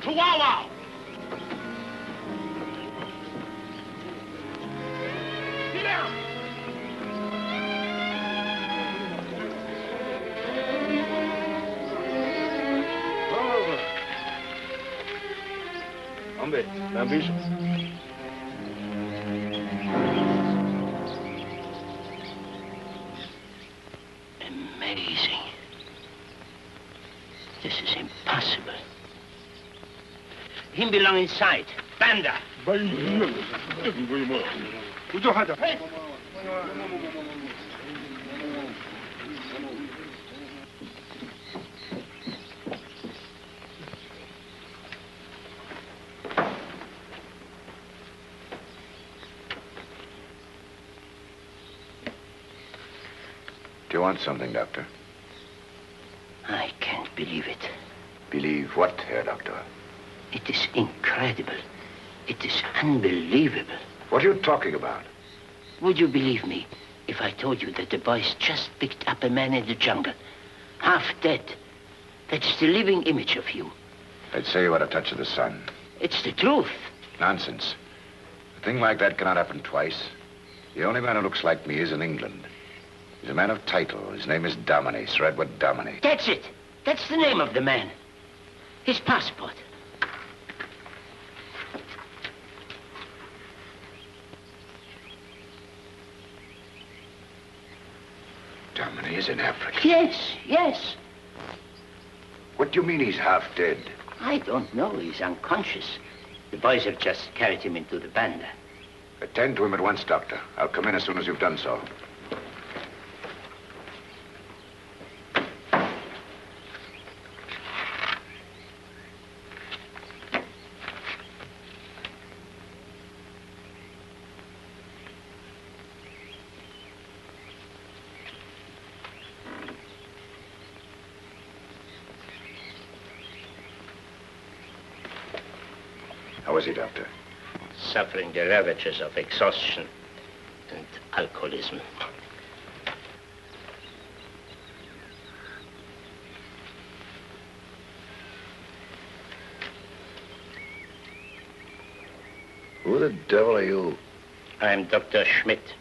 to Wow Wow. Sit down. Hombre, ambition. Amazing. This is impossible. Him belong inside. Banda. Hey. Do you want something, Doctor? I can't believe it. Believe what, Herr Doctor? It is incredible. It is unbelievable. What are you talking about? Would you believe me if I told you that the boys just picked up a man in the jungle, half dead? That's the living image of you. I'd say you had a touch of the sun. It's the truth. Nonsense. A thing like that cannot happen twice. The only man who looks like me is in England. He's a man of title. His name is Domine, Sir Edward Domine. That's it. That's the name of the man. His passport. Domine is in Africa. Yes, yes. What do you mean he's half dead? I don't know. He's unconscious. The boys have just carried him into the banda. Attend to him at once, Doctor. I'll come in as soon as you've done so. How is he, Doctor? Suffering the ravages of exhaustion and alcoholism. Who the devil are you? I'm Dr. Schmidt.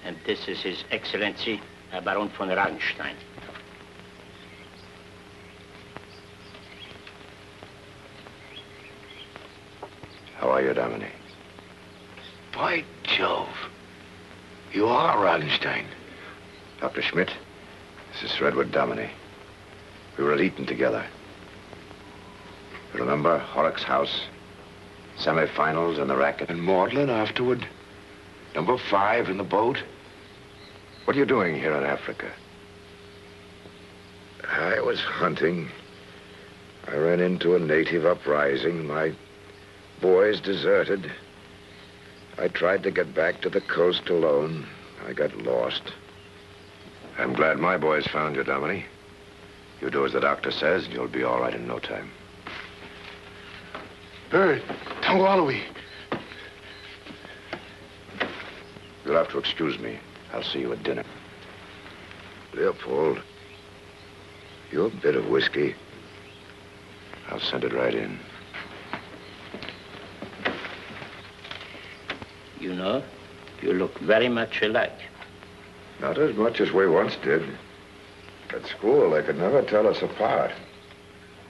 And this is His Excellency, Baron von Ragenstein. How are you, Domine? By Jove. You are Ragenstein. Dr. Schmidt, this is Sir Edward Domine. We were at Eton together. You remember Horrock's house? Semi-finals and the racket. And Magdalen afterward. Number 5 in the boat. What are you doing here in Africa? I was hunting. I ran into a native uprising. My boys deserted. I tried to get back to the coast alone. I got lost. I'm glad my boys found you, Domine. You do as the doctor says, and you'll be all right in no time. Bird, Tangwalawi. You'll have to excuse me. I'll see you at dinner. Leopold, your bit of whiskey. I'll send it right in. You know, you look very much alike. Not as much as we once did. At school, they could never tell us apart.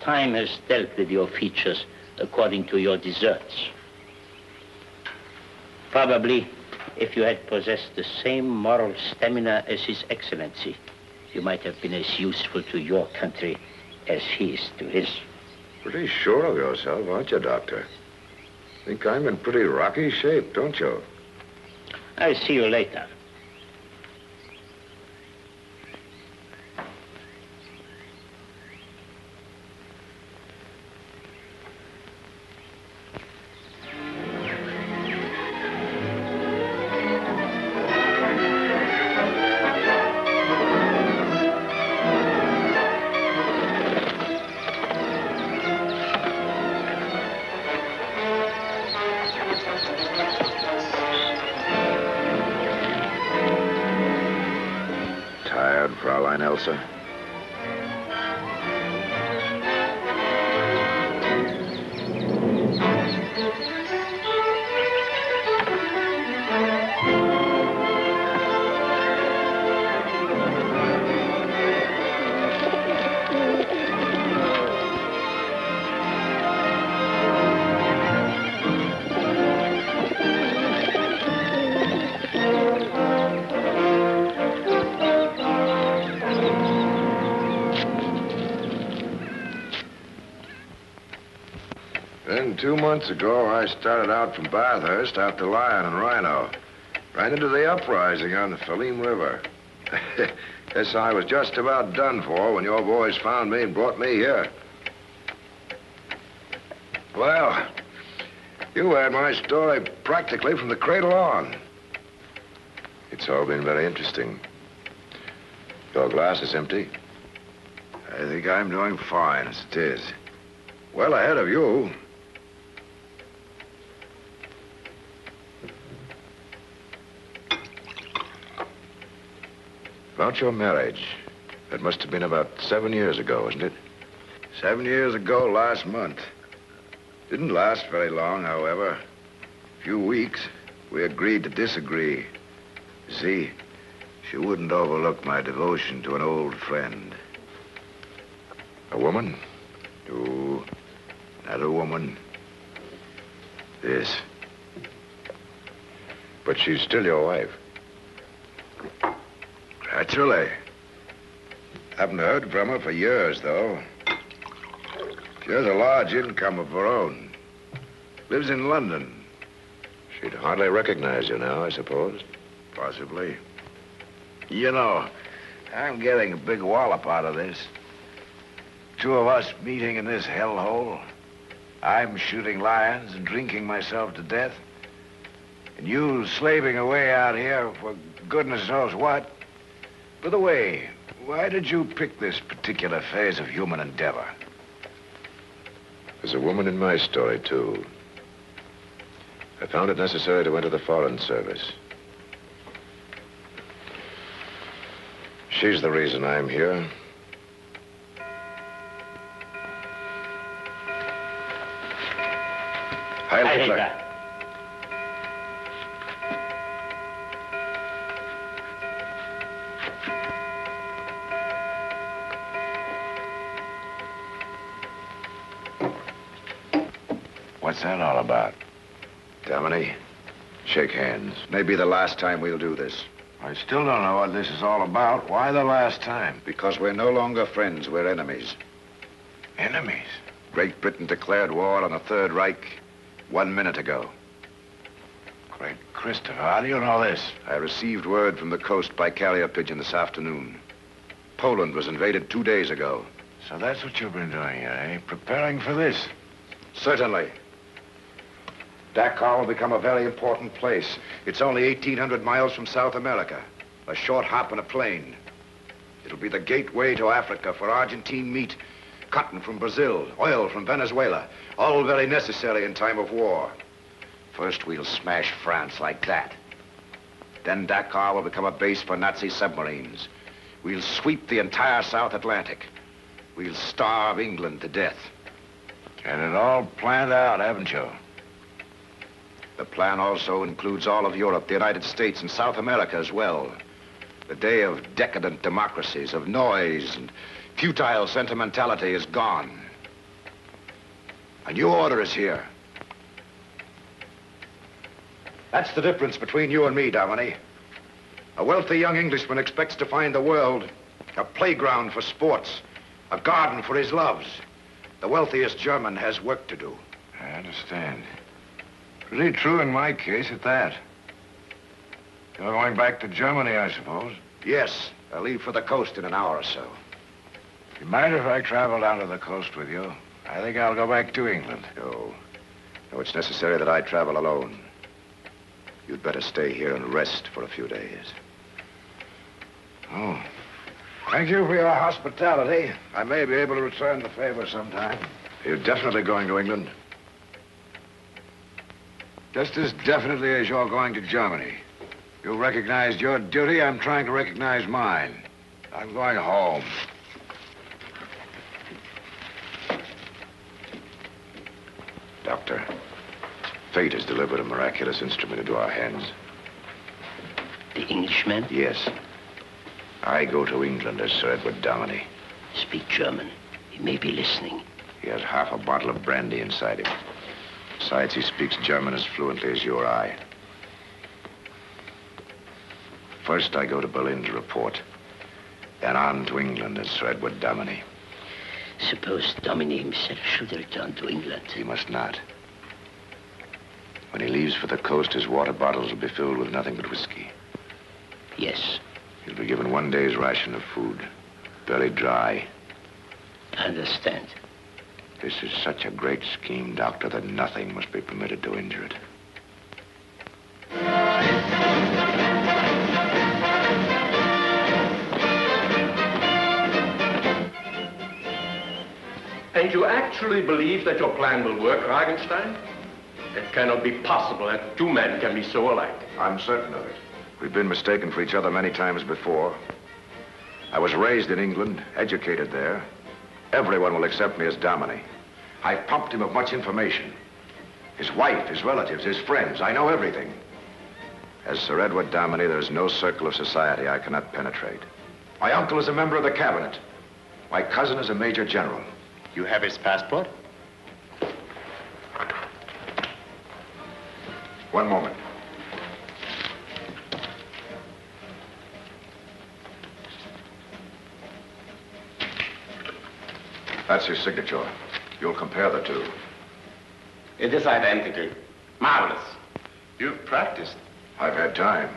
Time has dealt with your features according to your deserts. Probably, if you had possessed the same moral stamina as His Excellency, you might have been as useful to your country as he is to his. Pretty sure of yourself, aren't you, Doctor? Think I'm in pretty rocky shape, don't you? I'll see you later. Fraulein Elsa? Erwin. 2 months ago, I started out from Bathurst out to Lyon and Rhino. Ran into the uprising on the Falim River. Guess I was just about done for when your boys found me and brought me here. Well, you heard my story practically from the cradle on. It's all been very interesting. Your glass is empty. I think I'm doing fine as it is. Well ahead of you. About your marriage. That must have been about 7 years ago, isn't it? 7 years ago last month. Didn't last very long, however. A few weeks. We agreed to disagree. You see, she wouldn't overlook my devotion to an old friend. A woman? No, not a woman. This. But she's still your wife. Naturally. Haven't heard from her for years, though. She has a large income of her own. Lives in London. She'd hardly recognize you now, I suppose. Possibly. You know, I'm getting a big wallop out of this. 2 of us meeting in this hellhole. I'm shooting lions and drinking myself to death. And you slaving away out here for goodness knows what. By the way, why did you pick this particular phase of human endeavor? There's a woman in my story, too. I found it necessary to enter the Foreign Service. She's the reason I'm here. Heil Hitler. What's that all about? Dominic, shake hands. Maybe the last time we'll do this. I still don't know what this is all about. Why the last time? Because we're no longer friends, we're enemies. Enemies? Great Britain declared war on the Third Reich 1 minute ago. Great Christopher, how do you know this? I received word from the coast by carrier pigeon this afternoon. Poland was invaded 2 days ago. So that's what you've been doing here, eh? Preparing for this? Certainly. Dakar will become a very important place. It's only 1,800 miles from South America. A short hop in a plane. It'll be the gateway to Africa for Argentine meat, cotton from Brazil, oil from Venezuela. All very necessary in time of war. First, we'll smash France like that. Then Dakar will become a base for Nazi submarines. We'll sweep the entire South Atlantic. We'll starve England to death. Got it all planned out, haven't you? The plan also includes all of Europe, the United States, and South America as well. The day of decadent democracies, of noise and futile sentimentality is gone. A new order is here. That's the difference between you and me, Dominic. A wealthy young Englishman expects to find the world a playground for sports, a garden for his loves. The wealthiest German has work to do. I understand. Pretty true in my case at that. You're going back to Germany, I suppose? Yes. I'll leave for the coast in an hour or so. You mind if I travel down to the coast with you? I think I'll go back to England. No. No, it's necessary that I travel alone. You'd better stay here and rest for a few days. Oh. Thank you for your hospitality. I may be able to return the favor sometime. You're definitely going to England? Just as definitely as you're going to Germany. You recognized your duty, I'm trying to recognize mine. I'm going home. Doctor, fate has delivered a miraculous instrument into our hands. The Englishman? Yes. I go to England as Sir Edward Downey. Speak German. He may be listening. He has half a bottle of brandy inside him. Besides, he speaks German as fluently as you or I. First, I go to Berlin to report. Then on to England as Sir Edward Downey. Suppose Domine himself should return to England. He must not. When he leaves for the coast, his water bottles will be filled with nothing but whiskey. Yes. He'll be given 1 day's ration of food, barely dry. I understand. This is such a great scheme, Doctor, that nothing must be permitted to injure it. And you actually believe that your plan will work, Ragenstein? It cannot be possible that two men can be so alike. I'm certain of it. We've been mistaken for each other many times before. I was raised in England, educated there. Everyone will accept me as Domine. I've pumped him of much information. His wife, his relatives, his friends. I know everything. As Sir Edward Domine, there is no circle of society I cannot penetrate. My uncle is a member of the cabinet. My cousin is a major general. You have his passport? One moment. That's his signature. You'll compare the two. It is identical. Marvelous. You've practiced. I've had time.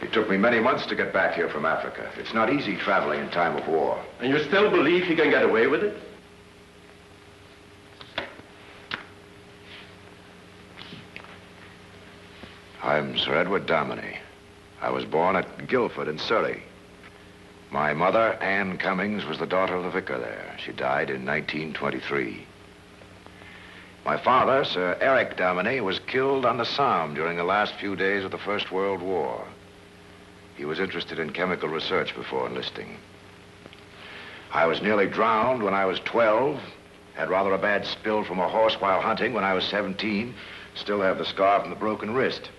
It took me many months to get back here from Africa. It's not easy traveling in time of war. And you still believe he can get away with it? I'm Sir Edward Domine. I was born at Guildford in Surrey. My mother, Anne Cummings, was the daughter of the vicar there. She died in 1923. My father, Sir Eric Domine, was killed on the Somme during the last few days of the First World War. He was interested in chemical research before enlisting. I was nearly drowned when I was 12, had rather a bad spill from a horse while hunting when I was 17, still have the scar from the broken wrist.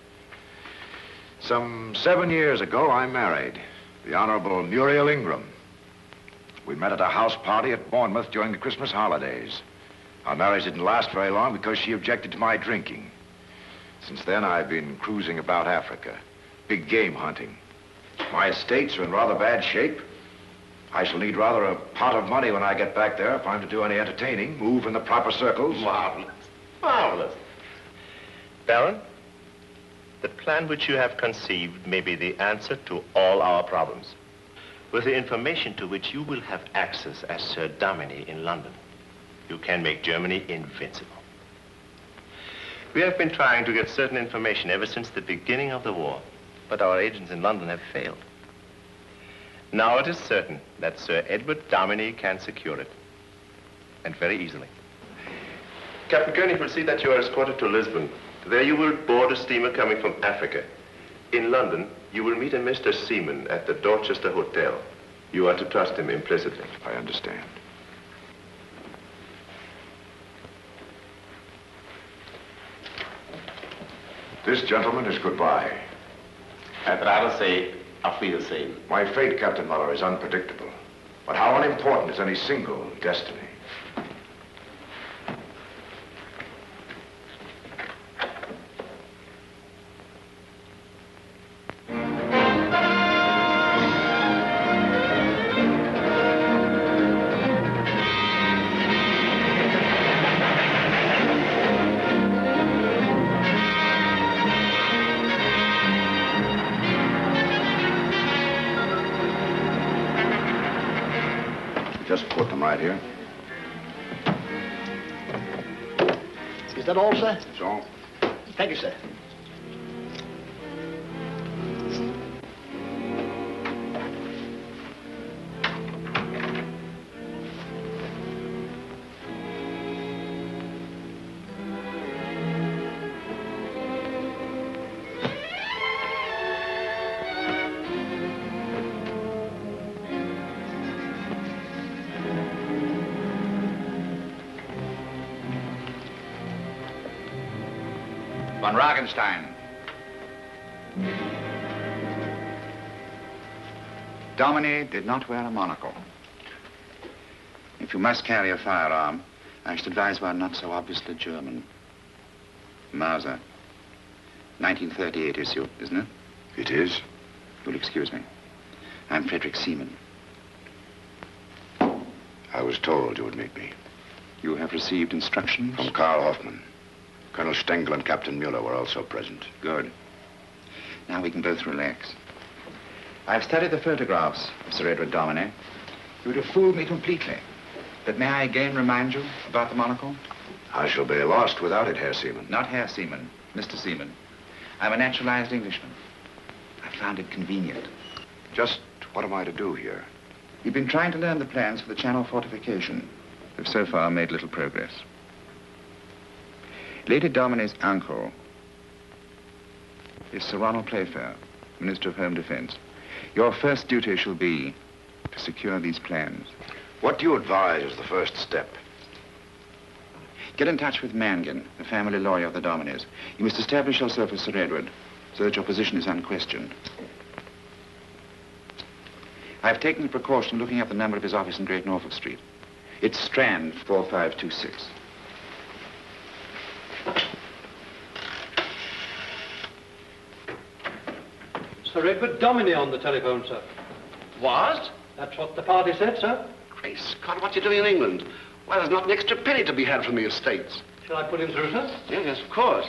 Some 7 years ago, I married the Honorable Muriel Ingram. We met at a house party at Bournemouth during the Christmas holidays. Our marriage didn't last very long because she objected to my drinking. Since then, I've been cruising about Africa, big game hunting. My estates are in rather bad shape. I shall need rather a pot of money when I get back there if I'm to do any entertaining, move in the proper circles. Marvelous. Marvelous. Baron, the plan which you have conceived may be the answer to all our problems. With the information to which you will have access as Sir Domine in London, you can make Germany invincible. We have been trying to get certain information ever since the beginning of the war, but our agents in London have failed. Now it is certain that Sir Edward Domine can secure it, and very easily. Captain Koenig will see that you are escorted to Lisbon. There you will board a steamer coming from Africa. In London, you will meet a Mr. Seaman at the Dorchester Hotel. You are to trust him implicitly. I understand. This, gentleman, is goodbye. I'd rather say auf Wiedersehen. My fate, Captain Muller, is unpredictable. But how unimportant is any single destiny? Just put them right here. Is that all, sir? That's all. Thank you, sir. Von Ragenstein. Domine did not wear a monocle. If you must carry a firearm, I should advise one not so obviously German. Mauser. 1938 issue, isn't it? It is. You'll excuse me. I'm Frederick Seaman. I I was told you would meet me. You have received instructions? From Karl Hoffman. Colonel Stengel and Captain Mueller were also present. Good. Now we can both relax. I've studied the photographs of Sir Edward Domine. You would have fooled me completely. But may I again remind you about the monocle? I shall be lost without it, Herr Seaman. Not Herr Seaman, Mr. Seaman. I'm a naturalized Englishman. I found it convenient. Just what am I to do here? We've been trying to learn the plans for the Channel fortification. We've so far made little progress. Lady Domine's uncle is Sir Ronald Playfair, Minister of Home Defense. Your first duty shall be to secure these plans. What do you advise as the first step? Get in touch with Mangan, the family lawyer of the Domines. You must establish yourself as Sir Edward, so that your position is unquestioned. I've taken the precaution of looking up the number of his office in Great Norfolk Street. It's Strand 4526. Sir Edward Domine on the telephone, sir. What? That's what the party said, sir. Great Scott, what are you doing in England? Why, there's not an extra penny to be had from the estates. Shall I put him through, sir? Yes, of course.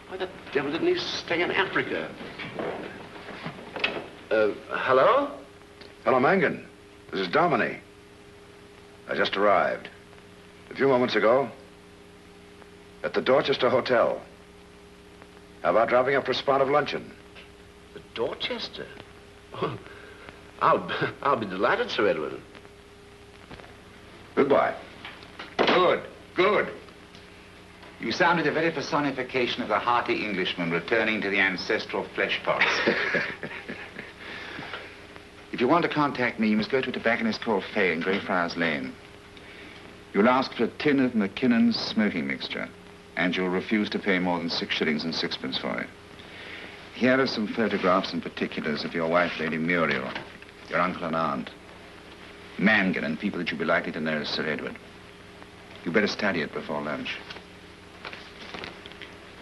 Why the devil didn't he stay in Africa? Hello? Hello, Mangan. This is Domine. I just arrived. A few moments ago. At the Dorchester Hotel. How about dropping up for a spot of luncheon? The Dorchester? Oh, I'll be delighted, Sir Edward. Goodbye. Good. You sounded a very personification of the hearty Englishman returning to the ancestral flesh pots. If you want to contact me, you must go to a tobacconist called Fay in Greyfriars Lane. You'll ask for a tin of McKinnon's smoking mixture, and you'll refuse to pay more than 6 shillings and sixpence for it. Here are some photographs and particulars of your wife, Lady Muriel, your uncle and aunt, Mangan, and people that you'll be likely to know as Sir Edward. You better study it before lunch.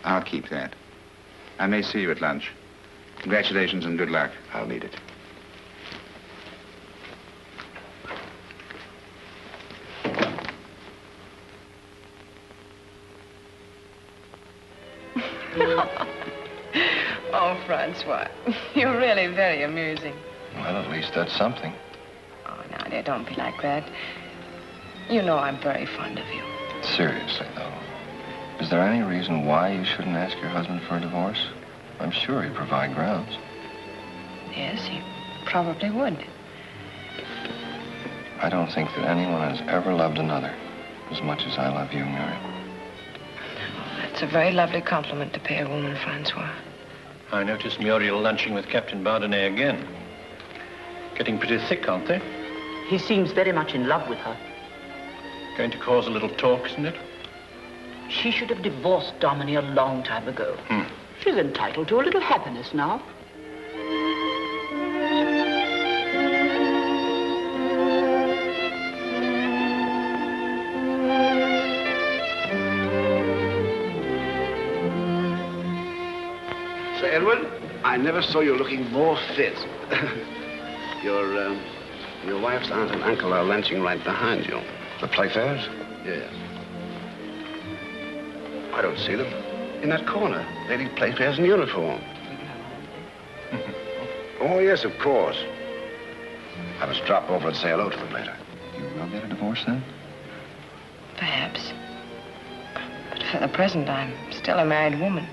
I'll keep that. I may see you at lunch. Congratulations and good luck. I'll need it. Oh, Francois, you're really very amusing. Well, at least that's something. Oh, now, dear, don't be like that. You know I'm very fond of you. Seriously, though, is there any reason why you shouldn't ask your husband for a divorce? I'm sure he'd provide grounds. Yes, he probably would. I don't think that anyone has ever loved another as much as I love you, Muriel. That's a very lovely compliment to pay a woman, Francois. I noticed Muriel lunching with Captain Bardenet again. Getting pretty thick, aren't they? He seems very much in love with her. Going to cause a little talk, isn't it? She should have divorced Domine a long time ago. She's entitled to a little happiness now. Sir Edward, I never saw you looking more fit. Your wife's aunt and uncle are lunching right behind you. The Playfairs? Yes. I don't see them. In that corner, Lady Playfair's in uniform. Oh, yes, of course. I must drop over and say hello to them later. You will get a divorce then? Perhaps. But for the present, I'm still a married woman.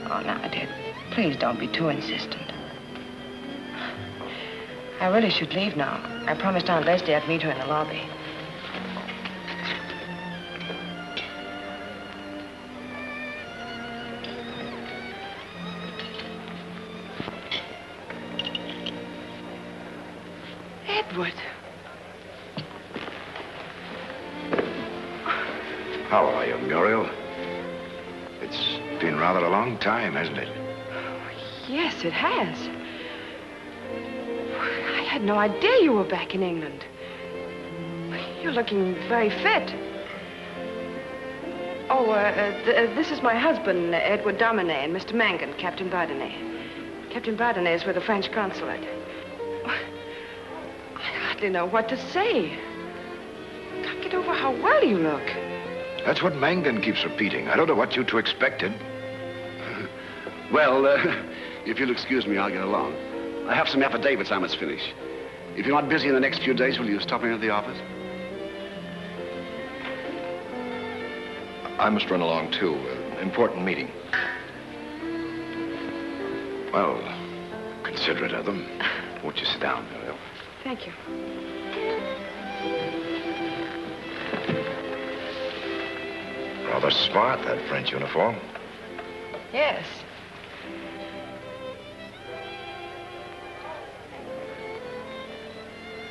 Oh, now, dear, please don't be too insistent. I really should leave now. I promised Aunt Leslie I'd meet her in the lobby. Edward. How are you, Muriel? It's been rather a long time, hasn't it? Yes, it has. I had no idea you were back in England. You're looking very fit. Oh, this is my husband, Edward Domine, and Mr. Mangan, Captain Bardenet. Captain Bardenet is with the French consulate. hardly know what to say. Can't get over how well you look. That's what Mangan keeps repeating. I don't know what you two expected. Well, if you'll excuse me, I'll get along. I have some affidavits I must finish. If you're not busy in the next few days, will you stop in at the office? I must run along, too. Important meeting. Well, considerate of them. Won't you sit down, Muriel? Thank you. Rather smart, that French uniform. Yes.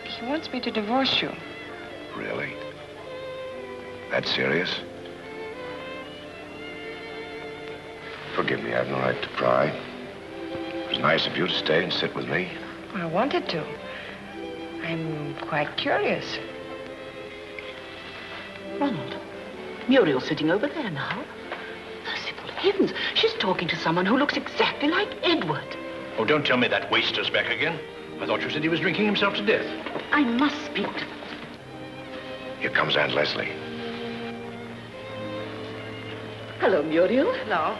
He wants me to divorce you. Really? That serious? Forgive me, I have no right to pry. It was nice of you to stay and sit with me. I wanted to. I'm quite curious. Ronald, Muriel's sitting over there now. Merciful heavens, she's talking to someone who looks exactly like Edward. Oh, don't tell me that waster's back again. I thought you said he was drinking himself to death. I must speak to them. Here comes Aunt Leslie. Hello, Muriel. Hello.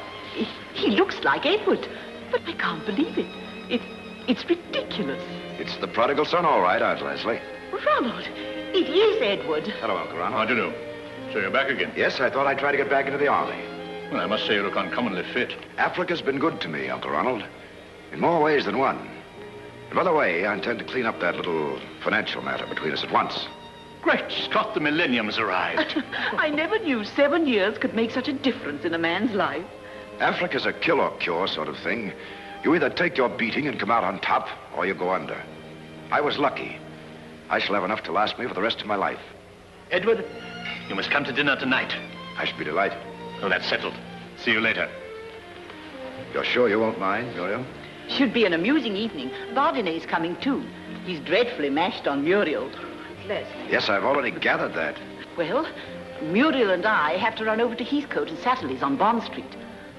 He looks like Edward, but I can't believe it. It's ridiculous. It's the prodigal son, all right, Aunt Leslie. Ronald, it is Edward. Hello, Uncle Ronald. How do you do? So you're back again? Yes, I thought I'd try to get back into the army. Well, I must say you look uncommonly fit. Africa's been good to me, Uncle Ronald. In more ways than one. And by the way, I intend to clean up that little financial matter between us at once. Great Scott, the millennium's arrived. I never knew 7 years could make such a difference in a man's life. Africa's a kill or cure sort of thing. You either take your beating and come out on top, or you go under. I was lucky. I shall have enough to last me for the rest of my life. Edward, you must come to dinner tonight. I should be delighted. Oh, that's settled. See you later. You're sure you won't mind, Muriel? Should be an amusing evening. Vardinet's coming too. He's dreadfully mashed on Muriel. Yes, I've already gathered that. Well, Muriel and I have to run over to Heathcote and Satterley's on Bond Street.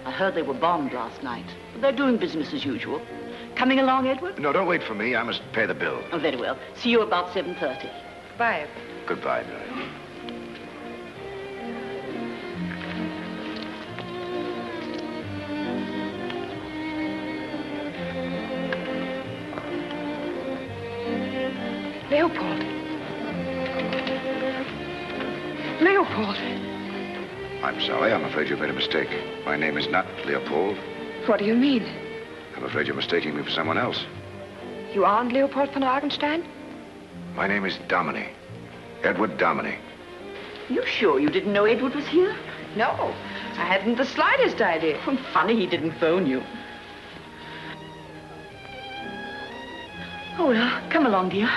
I heard they were bombed last night. But they're doing business as usual. Coming along, Edward? No, don't wait for me. I must pay the bill. Oh, very well. See you about 7:30. Bye. Goodbye, Muriel. Leopold. Leopold. I'm sorry. I'm afraid you've made a mistake. My name is not Leopold. What do you mean? I'm afraid you're mistaking me for someone else. You aren't Leopold von Argenstein? My name is Domini. Edward Domini. You sure you didn't know Edward was here? No, I hadn't the slightest idea. Funny he didn't phone you. Oh, well, come along, dear.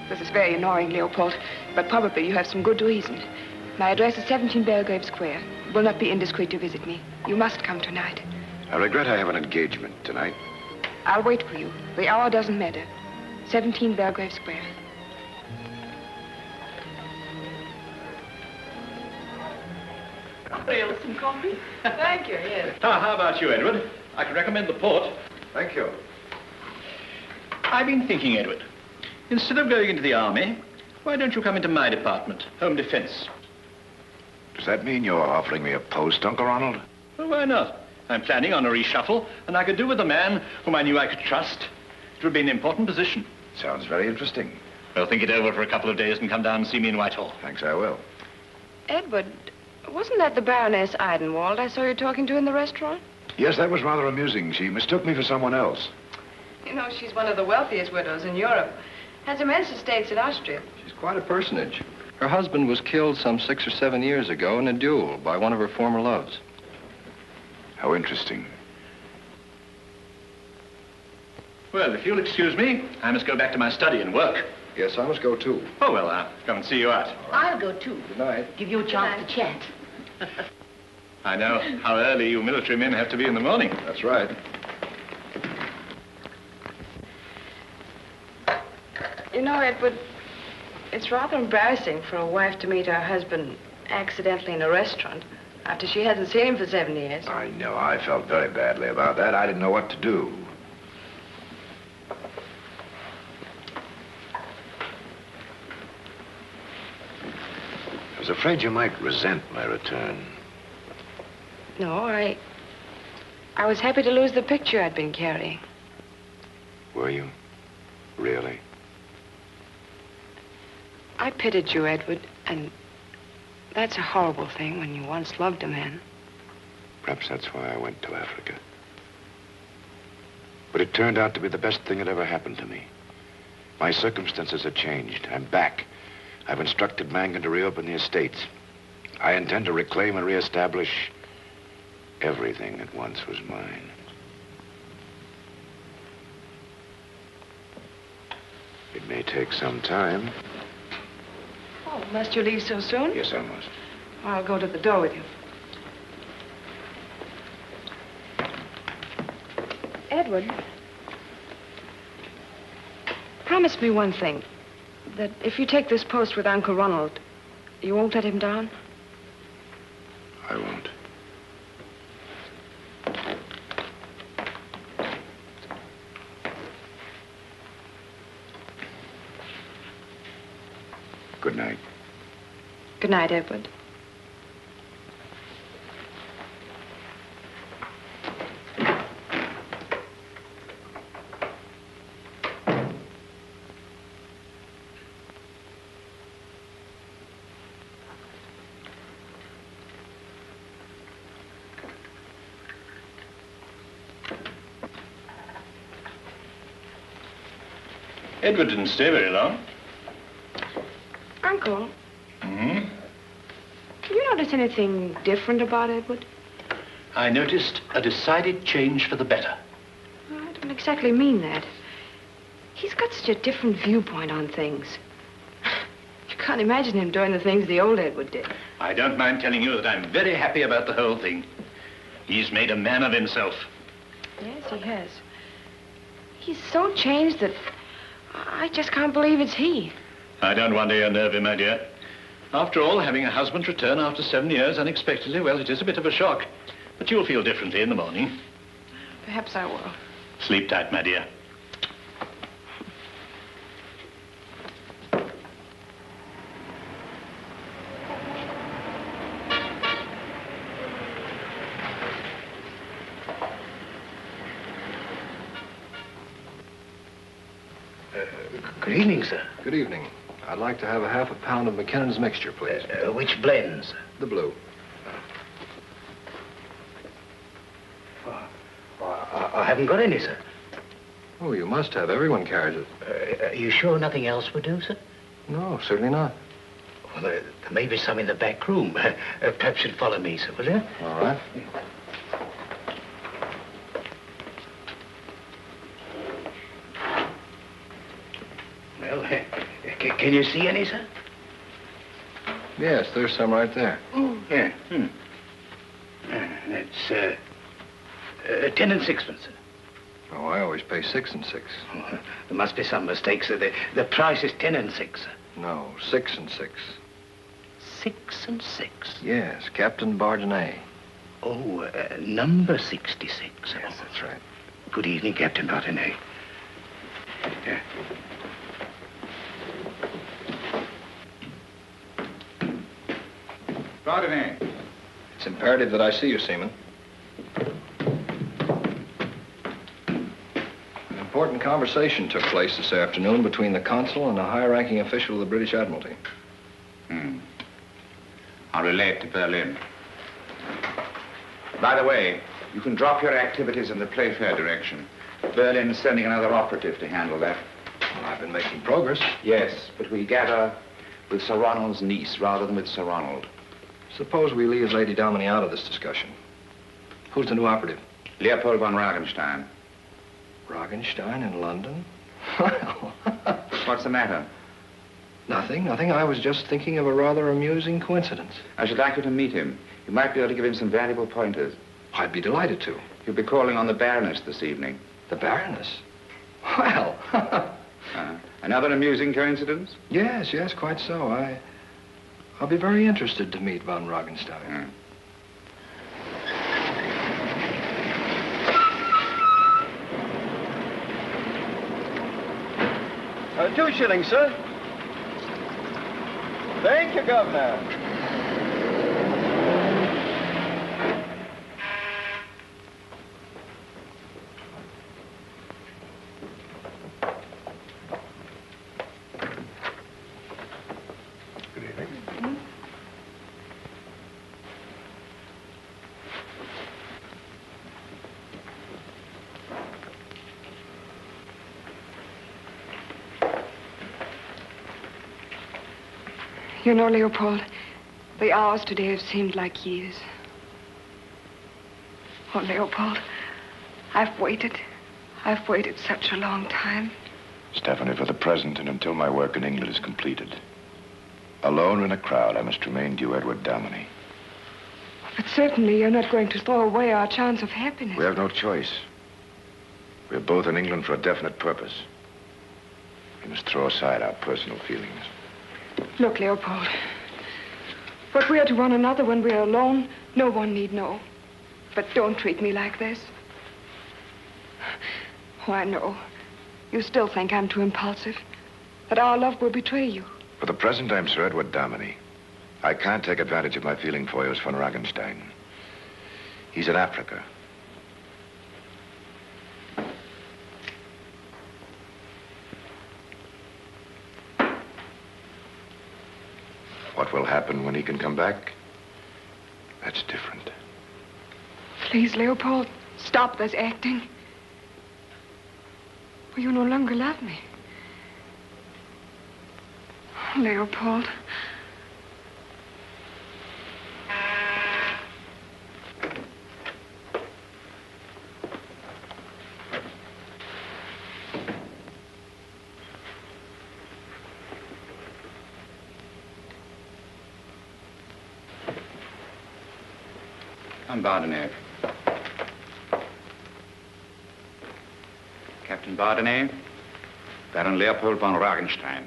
This is very annoying, Leopold, but probably you have some good reason. My address is 17 Belgrave Square. It will not be indiscreet to visit me. You must come tonight. I regret I have an engagement tonight. I'll wait for you. The hour doesn't matter. 17 Belgrave Square. Real, some coffee? Thank you, yes. How about you, Edward? I can recommend the port. Thank you. I've been thinking, Edward. Instead of going into the army, why don't you come into my department, Home Defense? Does that mean you're offering me a post, Uncle Ronald? Well, why not? I'm planning on a reshuffle, and I could do with a man whom I knew I could trust. It would be an important position. Sounds very interesting. Well, think it over for a couple of days and come down and see me in Whitehall. Thanks, I will. Edward, wasn't that the Baroness Eidenwald I saw you talking to in the restaurant? Yes, that was rather amusing. She mistook me for someone else. You know, she's one of the wealthiest widows in Europe. Has immense estates in Austria. She's quite a personage. Her husband was killed some 6 or 7 years ago in a duel by one of her former loves. How interesting. Well, if you'll excuse me, I must go back to my study and work. Yes, I must go, too. Oh, well, I'll come and see you out. I'll go, too. Good night. Give you a chance to chat. I know how early you military men have to be in the morning. That's right. You know, Edward, it's rather embarrassing for a wife to meet her husband accidentally in a restaurant after she hasn't seen him for 7 years. I know. I felt very badly about that. I didn't know what to do. was afraid you might resent my return. No, I was happy to lose the picture I'd been carrying. Were you? Really? I pitied you, Edward, and that's a horrible thing when you once loved a man. Perhaps that's why I went to Africa. But it turned out to be the best thing that ever happened to me. My circumstances have changed. I'm back. I've instructed Mangan to reopen the estates. I intend to reclaim and reestablish everything that once was mine. It may take some time. Oh, must you leave so soon? Yes, I must. I'll go to the door with you. Edward, promise me one thing. That if you take this post with Uncle Ronald, you won't let him down? I won't. Good night. Good night, Edward. Edward didn't stay very long. Uncle, Hmm? you notice anything different about Edward? I noticed a decided change for the better. I don't exactly mean that. He's got such a different viewpoint on things. You can't imagine him doing the things the old Edward did. I don't mind telling you that I'm very happy about the whole thing. He's made a man of himself. Yes, he has. He's so changed that I just can't believe it's he. I don't want to unnerve him, my dear. After all, having a husband return after 7 years unexpectedly, well, it is a bit of a shock. But you'll feel differently in the morning. Perhaps I will. Sleep tight, my dear. Good evening, sir. Good evening. I'd like to have a half a pound of McKinnon's mixture, please. Which blends? The blue. I haven't got any, sir. Oh, you must have. Everyone carries it. Are you sure nothing else would do, sir? No, certainly not. Well, there may be some in the back room. Perhaps you'd follow me, sir, will you? All right. Well, can you see any, sir? Yes, there's some right there. Oh, yeah. That's 10 and sixpence, sir. Oh, I always pay 6 and 6. Oh, there must be some mistake, sir. The price is 10 and 6, sir. No, 6 and 6. 6 and 6? Yes, Captain Bardenay. Oh, number 66. Yes, that's right. Good evening, Captain Bardenay. Bardenay. It's imperative that I see you, Seaman. An important conversation took place this afternoon between the consul and a high-ranking official of the British Admiralty. I'll relay it to Berlin. By the way, you can drop your activities in the Playfair direction. Berlin's sending another operative to handle that. Well, I've been making progress. Yes, but we gather with Sir Ronald's niece rather than with Sir Ronald. Suppose we leave Lady Domini out of this discussion. Who's the new operative? Leopold von Ragenstein. Ragenstein in London? Well, What's the matter? Nothing. I was just thinking of a rather amusing coincidence. I should like you to meet him. You might be able to give him some valuable pointers. I'd be delighted to. He'll be calling on the Baroness this evening. The Baroness? Well, another amusing coincidence? yes, quite so. I'll be very interested to meet von Ragenstein. 2 shillings, sir. Thank you, Governor. You know, Leopold, the hours today have seemed like years. Oh, Leopold, I've waited. I've waited such a long time. Stephanie, for the present and until my work in England is completed, alone in a crowd, I must remain to Edward Dominey. But certainly you're not going to throw away our chance of happiness. We have no choice. We're both in England for a definite purpose. We must throw aside our personal feelings. Look, Leopold, what we are to one another when we are alone, no one need know. But don't treat me like this. Oh, I know. You still think I'm too impulsive, that our love will betray you. For the present, I'm Sir Edward Dominey. I can't take advantage of my feeling for you as von Ragenstein. He's in Africa. What will happen when he can come back? That's different. Please, Leopold, stop this acting. For you no longer love me. Leopold. I'm Bardenay. Captain Bardenay, Baron Leopold von Ragenstein.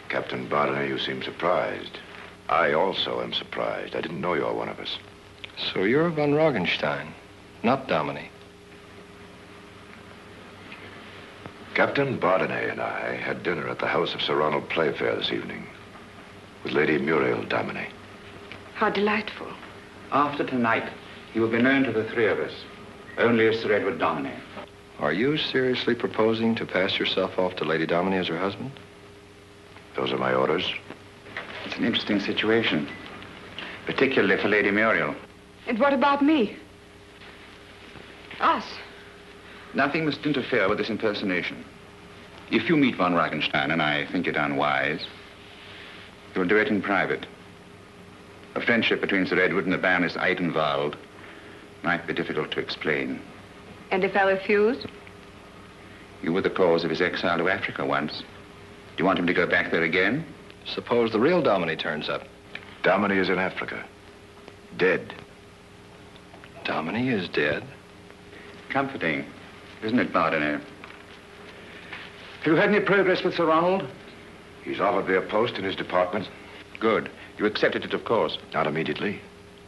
Captain Bardenay, you seem surprised. I also am surprised. I didn't know you were one of us. So you're von Ragenstein, not Dominey. Captain Bardenay and I had dinner at the house of Sir Ronald Playfair this evening with Lady Muriel Dominey. How delightful. After tonight, he will be known to the three of us, only as Sir Edward Dominey. Are you seriously proposing to pass yourself off to Lady Dominey as her husband? Those are my orders. It's an interesting situation, particularly for Lady Muriel. And what about me? Us? Nothing must interfere with this impersonation. If you meet von Ragenstein, and I think it unwise, you'll do it in private. A friendship between Sir Edward and the Baroness Eitenwald might be difficult to explain. And if I refuse? You were the cause of his exile to Africa once. Do you want him to go back there again? Suppose the real Dominey turns up. Dominey is in Africa. Dead. Dominey is dead? Comforting, isn't it, Bardenay? Have you had any progress with Sir Ronald? He's offered me a post in his department. Good. You accepted it, of course. Not immediately.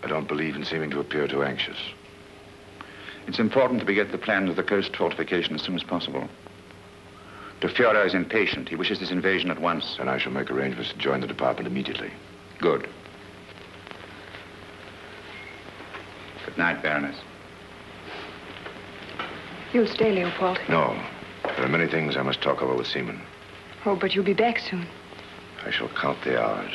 I don't believe in seeming to appear too anxious. It's important that we get the plans of the coast fortification as soon as possible. The Fuhrer is impatient. He wishes this invasion at once. And I shall make arrangements to join the department immediately. Good. Good night, Baroness. You'll stay, Leopold. No. There are many things I must talk over with Seaman. Oh, but you'll be back soon. I shall count the hours.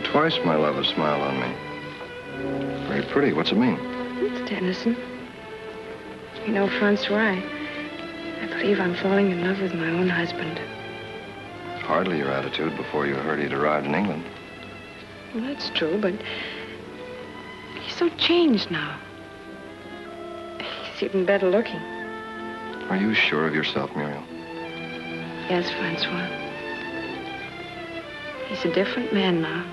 Twice my love has smiled on me. Very pretty. What's it mean? It's Tennyson. You know, Francois, I believe I'm falling in love with my own husband. Hardly your attitude before you heard he'd arrived in England. Well, that's true, but he's so changed now. He's even better looking. Are you sure of yourself, Muriel? Yes, Francois. He's a different man now.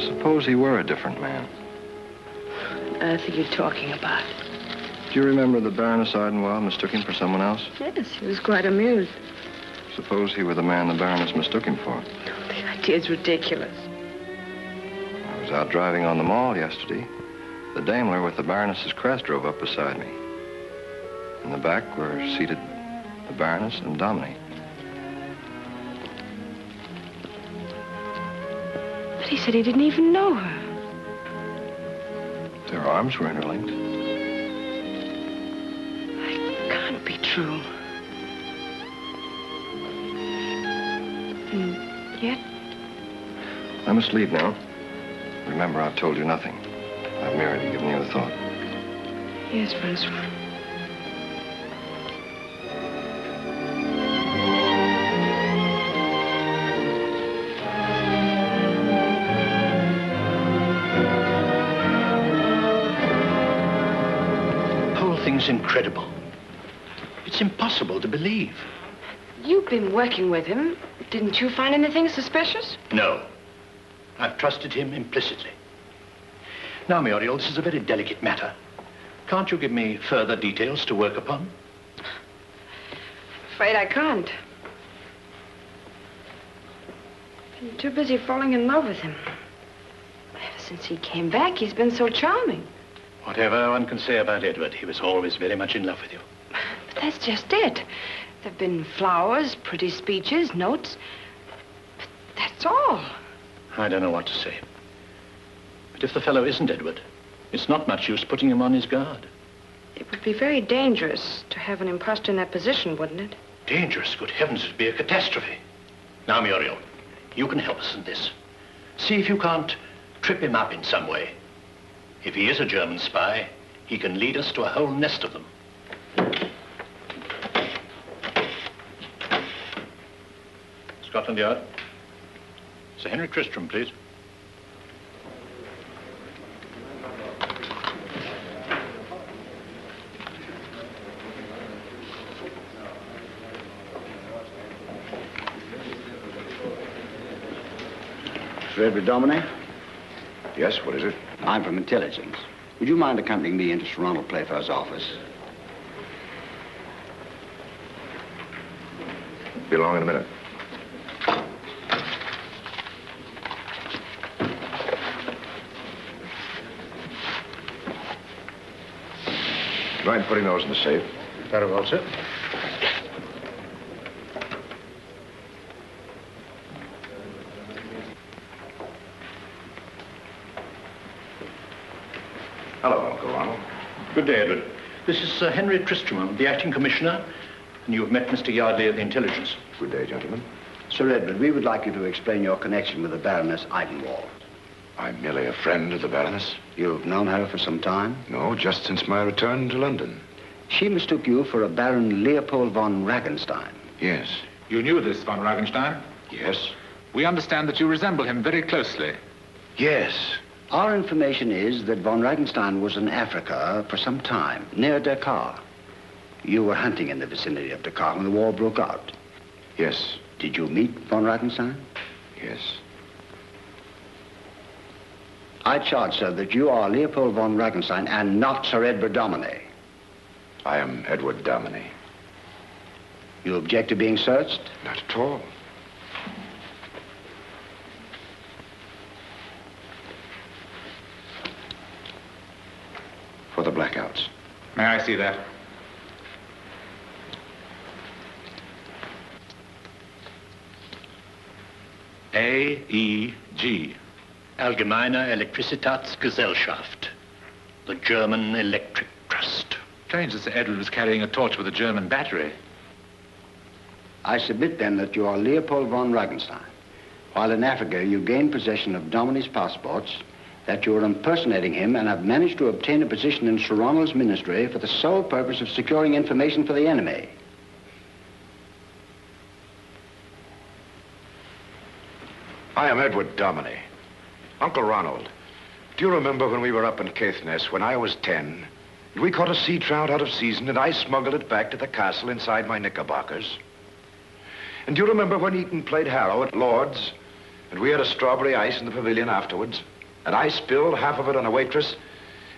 Suppose he were a different man. What on earth are you talking about? Do you remember the Baroness Eitenwald mistook him for someone else? Yes, he was quite amused. Suppose he were the man the Baroness mistook him for. The idea's ridiculous. I was out driving on the mall yesterday. The Daimler with the Baroness's crest drove up beside me. In the back were seated the Baroness and Dominey. But he said he didn't even know her. Their arms were interlinked. It can't be true. And yet, I must leave now. Remember, I've told you nothing. I've merely given you a thought. Yes, Francois. The whole thing's incredible. It's impossible to believe. You've been working with him. Didn't you find anything suspicious? No. I've trusted him implicitly. Now, Muriel, this is a very delicate matter. Can't you give me further details to work upon? Afraid I can't. I'm too busy falling in love with him. Ever since he came back, he's been so charming. Whatever one can say about Edward, he was always very much in love with you. But that's just it. There've been flowers, pretty speeches, notes. But that's all. I don't know what to say. But if the fellow isn't Edward, it's not much use putting him on his guard. It would be very dangerous to have an imposter in that position, wouldn't it? Dangerous? Good heavens, it'd be a catastrophe. Now, Muriel, you can help us in this. See if you can't trip him up in some way. If he is a German spy, he can lead us to a whole nest of them. Scotland Yard. Sir Henry Tristram, please. Mr. Edward Domine? Yes, what is it? I'm from intelligence. Would you mind accompanying me into Sir Ronald Playfair's office? Be along in a minute. Mind putting those in the safe? Very well, sir. Hello, Uncle Ronald. Good day, Edward. This is Sir Henry Tristram, the acting commissioner, and you have met Mr. Yardley of the intelligence. Good day, gentlemen. Sir Edward, we would like you to explain your connection with the Baroness Idenwald. I'm merely a friend of the Baroness. You've known her for some time? No, just since my return to London. She mistook you for a Baron Leopold von Ragenstein. Yes. You knew this von Ragenstein? Yes. We understand that you resemble him very closely. Yes. Our information is that von Ragenstein was in Africa for some time, near Dakar. You were hunting in the vicinity of Dakar when the war broke out. Yes. Did you meet von Ragenstein? Yes. I charge, sir, that you are Leopold von Ragenstein and not Sir Edward Domine. I am Edward Domine. You object to being searched? Not at all. For the blackouts. May I see that? AEG. Allgemeine Elektrizitätsgesellschaft. The German Electric Trust. Strange that Sir Edward was carrying a torch with a German battery. I submit, then, that you are Leopold von Ragenstein. While in Africa, you gained possession of Domine's passports, that you are impersonating him and have managed to obtain a position in Sir Ronald's ministry for the sole purpose of securing information for the enemy. I am Edward Domine. Uncle Ronald, do you remember when we were up in Caithness when I was 10? And we caught a sea trout out of season and I smuggled it back to the castle inside my knickerbockers? And do you remember when Eton played Harrow at Lord's and we had a strawberry ice in the pavilion afterwards? And I spilled half of it on a waitress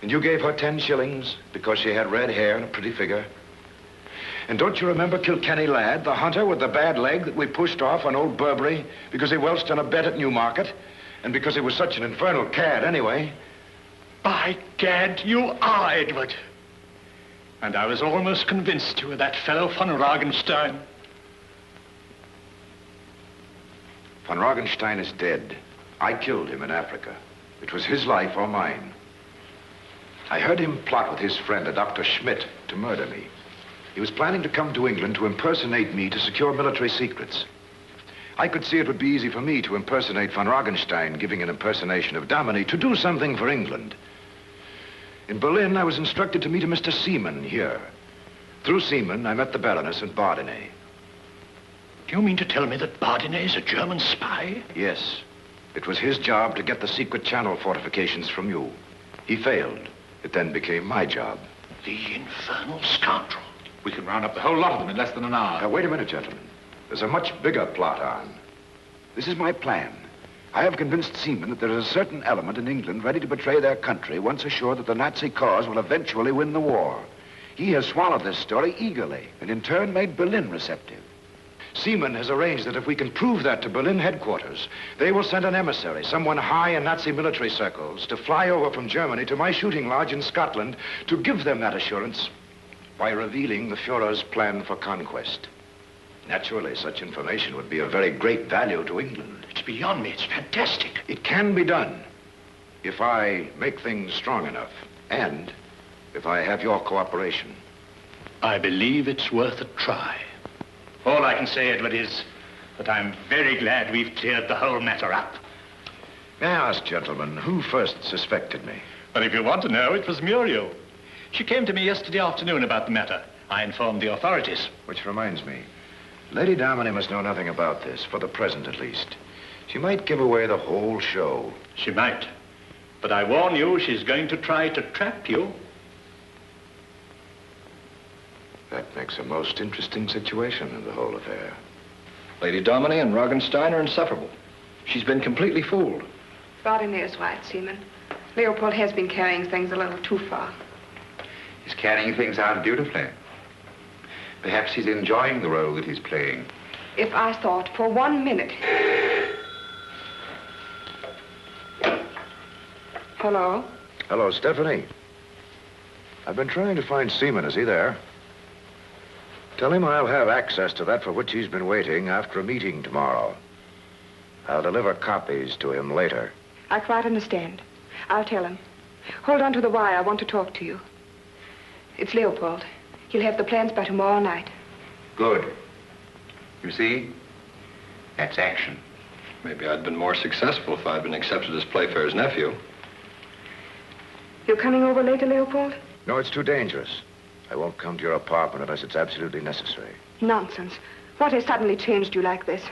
and you gave her 10 shillings because she had red hair and a pretty figure? And don't you remember Kilkenny Lad, the hunter with the bad leg that we pushed off on old Burberry because he welched on a bet at Newmarket? And because he was such an infernal cad anyway? By gad, you are Edward. And I was almost convinced you were that fellow von Ragenstein. Von Ragenstein is dead. I killed him in Africa. It was his life or mine. I heard him plot with his friend, a Dr. Schmidt, to murder me. He was planning to come to England to impersonate me to secure military secrets. I could see it would be easy for me to impersonate von Roggenstein, giving an impersonation of Domini, to do something for England. In Berlin, I was instructed to meet a Mr. Seaman here. Through Seaman, I met the Baroness and Bardinet. Do you mean to tell me that Bardinet is a German spy? Yes. It was his job to get the secret channel fortifications from you. He failed. It then became my job. The infernal scoundrel. We can round up the whole lot of them in less than an hour. Now, wait a minute, gentlemen. There's a much bigger plot on. This is my plan. I have convinced Seaman that there is a certain element in England ready to betray their country once assured that the Nazi cause will eventually win the war. He has swallowed this story eagerly and in turn made Berlin receptive. Seaman has arranged that if we can prove that to Berlin headquarters, they will send an emissary, someone high in Nazi military circles, to fly over from Germany to my shooting lodge in Scotland to give them that assurance by revealing the Fuhrer's plan for conquest. Naturally, such information would be of very great value to England. It's beyond me. It's fantastic. It can be done if I make things strong enough and if I have your cooperation. I believe it's worth a try. All I can say, Edward, is that I'm very glad we've cleared the whole matter up. May I ask, gentlemen, who first suspected me? But if you want to know, it was Muriel. She came to me yesterday afternoon about the matter. I informed the authorities. Which reminds me, Lady Domini must know nothing about this, for the present at least. She might give away the whole show. She might. But I warn you, she's going to try to trap you. That makes a most interesting situation in the whole affair. Lady Domini and Roggenstein are insufferable. She's been completely fooled. Bardinet is right, Seaman. Leopold has been carrying things a little too far. He's carrying things out beautifully. Perhaps he's enjoying the role that he's playing. If I thought for 1 minute... Hello? Hello, Stephanie. I've been trying to find Seaman. Is he there? Tell him I'll have access to that for which he's been waiting after a meeting tomorrow. I'll deliver copies to him later. I quite understand. I'll tell him. Hold on to the wire. I want to talk to you. It's Leopold. He'll have the plans by tomorrow night. Good. You see? That's action. Maybe I'd been more successful if I'd been accepted as Playfair's nephew. You're coming over later, Leopold? No, it's too dangerous. I won't come to your apartment unless it's absolutely necessary. Nonsense. What has suddenly changed you like this?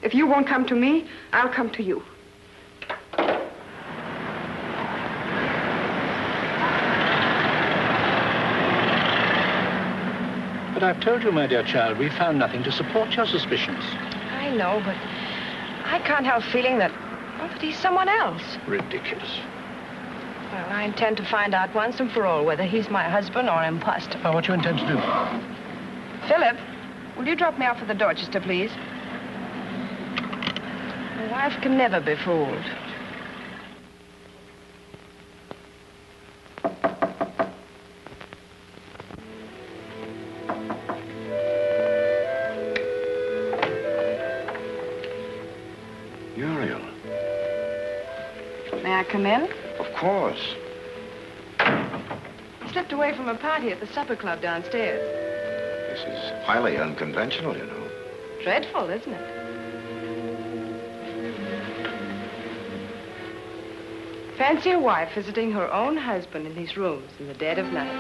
If you won't come to me, I'll come to you. But I've told you, my dear child, we found nothing to support your suspicions. I know, but I can't help feeling that, well, that he's someone else. Ridiculous. Well, I intend to find out once and for all whether he's my husband or an imposter. Now, what do you intend to do? Philip, will you drop me off at the Dorchester, please? A wife can never be fooled. Muriel. May I come in? Of course. He slipped away from a party at the supper club downstairs. This is highly unconventional, you know. Dreadful, isn't it? Fancy a wife visiting her own husband in his rooms in the dead of night.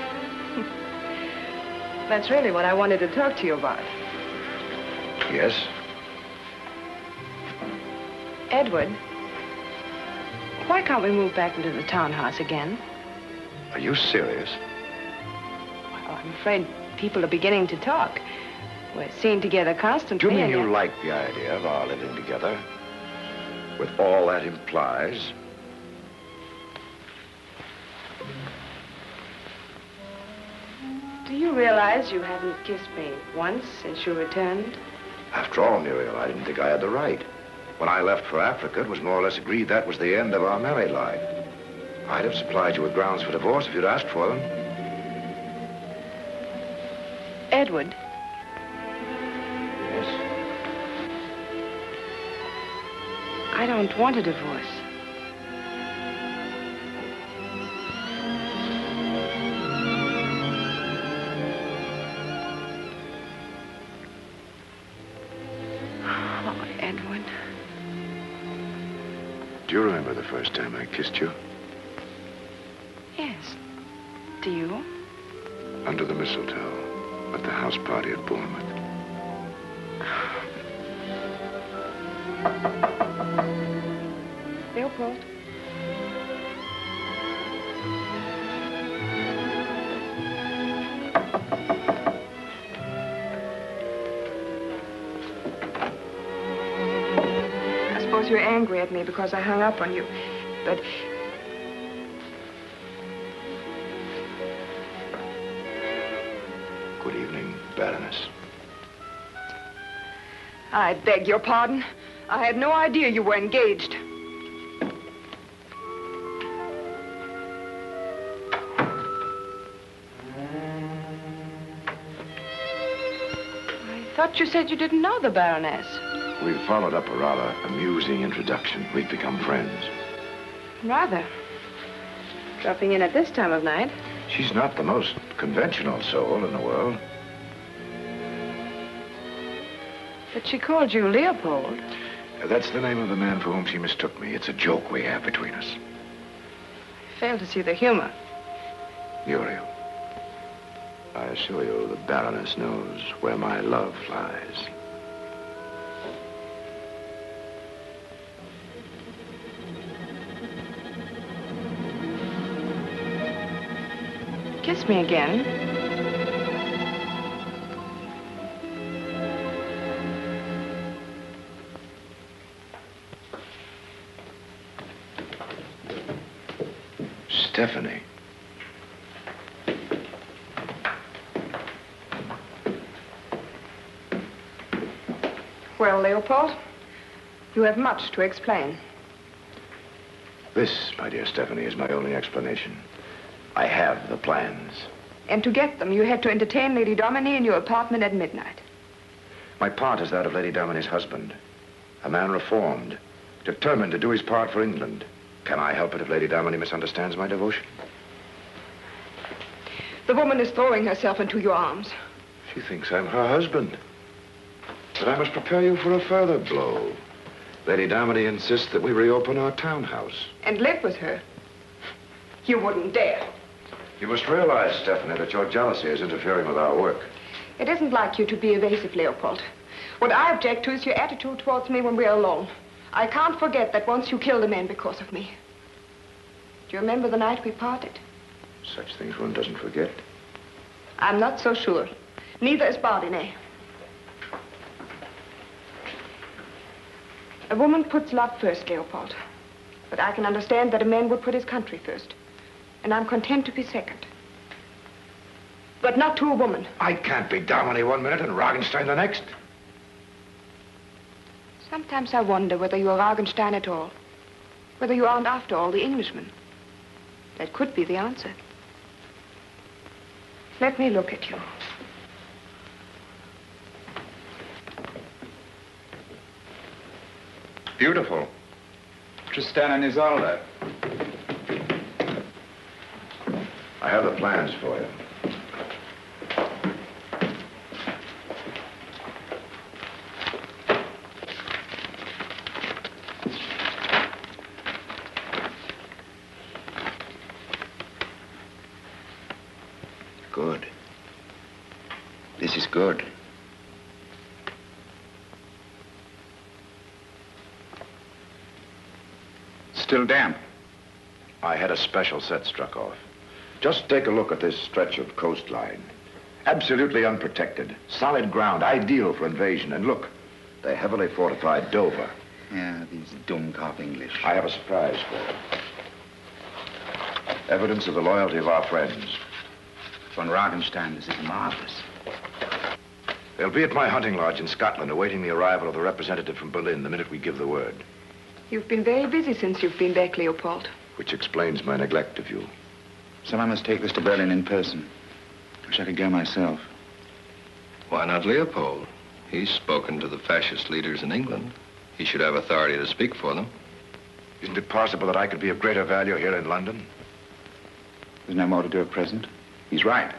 That's really what I wanted to talk to you about. Yes? Edward, why can't we move back into the townhouse again? Are you serious? Well, I'm afraid people are beginning to talk. We're seen together constantly. Do you mean and you yet- like the idea of our living together? With all that implies? Do you realize you haven't kissed me once since you returned? After all, Muriel, I didn't think I had the right. When I left for Africa, it was more or less agreed that was the end of our married life. I'd have supplied you with grounds for divorce if you'd asked for them. Edward, Yes? I don't want a divorce. Oh, Edward. Do you remember the first time I kissed you? Yes. Do you? Under the mistletoe at the house party at Bournemouth. Leopold? I suppose you're angry at me because I hung up on you, but... Good evening, Baroness. I beg your pardon. I had no idea you were engaged. I thought you said you didn't know the Baroness. We followed up a rather amusing introduction. We've become friends. Rather. Dropping in at this time of night. She's not the most conventional soul in the world. But she called you Leopold. That's the name of the man for whom she mistook me. It's a joke we have between us. I fail to see the humor. Muriel, I assure you the Baroness knows where my love lies. Kiss me again. Stephanie. Well, Leopold, you have much to explain. This, my dear Stephanie, is my only explanation. I have the plans. And to get them, you had to entertain Lady Domini in your apartment at midnight. My part is that of Lady Domini's husband. A man reformed, determined to do his part for England. Can I help it if Lady Domini misunderstands my devotion? The woman is throwing herself into your arms. She thinks I'm her husband. But I must prepare you for a further blow. Lady Domini insists that we reopen our townhouse. And live with her. You wouldn't dare. You must realize, Stephanie, that your jealousy is interfering with our work. It isn't like you to be evasive, Leopold. What I object to is your attitude towards me when we're alone. I can't forget that once you killed a man because of me. Do you remember the night we parted? Such things one doesn't forget. I'm not so sure. Neither is Bardinet. A woman puts love first, Leopold. But I can understand that a man would put his country first. And I'm content to be second. But not to a woman. I can't be Domini one minute and Ragenstein the next. Sometimes I wonder whether you're Ragenstein at all. Whether you aren't, after all, the Englishman. That could be the answer. Let me look at you. Beautiful. Tristan and Isolde. I have the plans for you. Good. This is good. Still damp. I had a special set struck off. Just take a look at this stretch of coastline. Absolutely unprotected. Solid ground, ideal for invasion. And look, the heavily fortified Dover. Yeah, these Dummkopf English. I have a surprise for you. Evidence of the loyalty of our friends. Von Ragenstein, this is marvelous. They'll be at my hunting lodge in Scotland, awaiting the arrival of the representative from Berlin the minute we give the word. You've been very busy since you've been back, Leopold. Which explains my neglect of you. So I must take this to Berlin in person. Wish I could go myself. Why not Leopold? He's spoken to the fascist leaders in England. He should have authority to speak for them. Isn't it possible that I could be of greater value here in London? There's no more to do at present. He's right.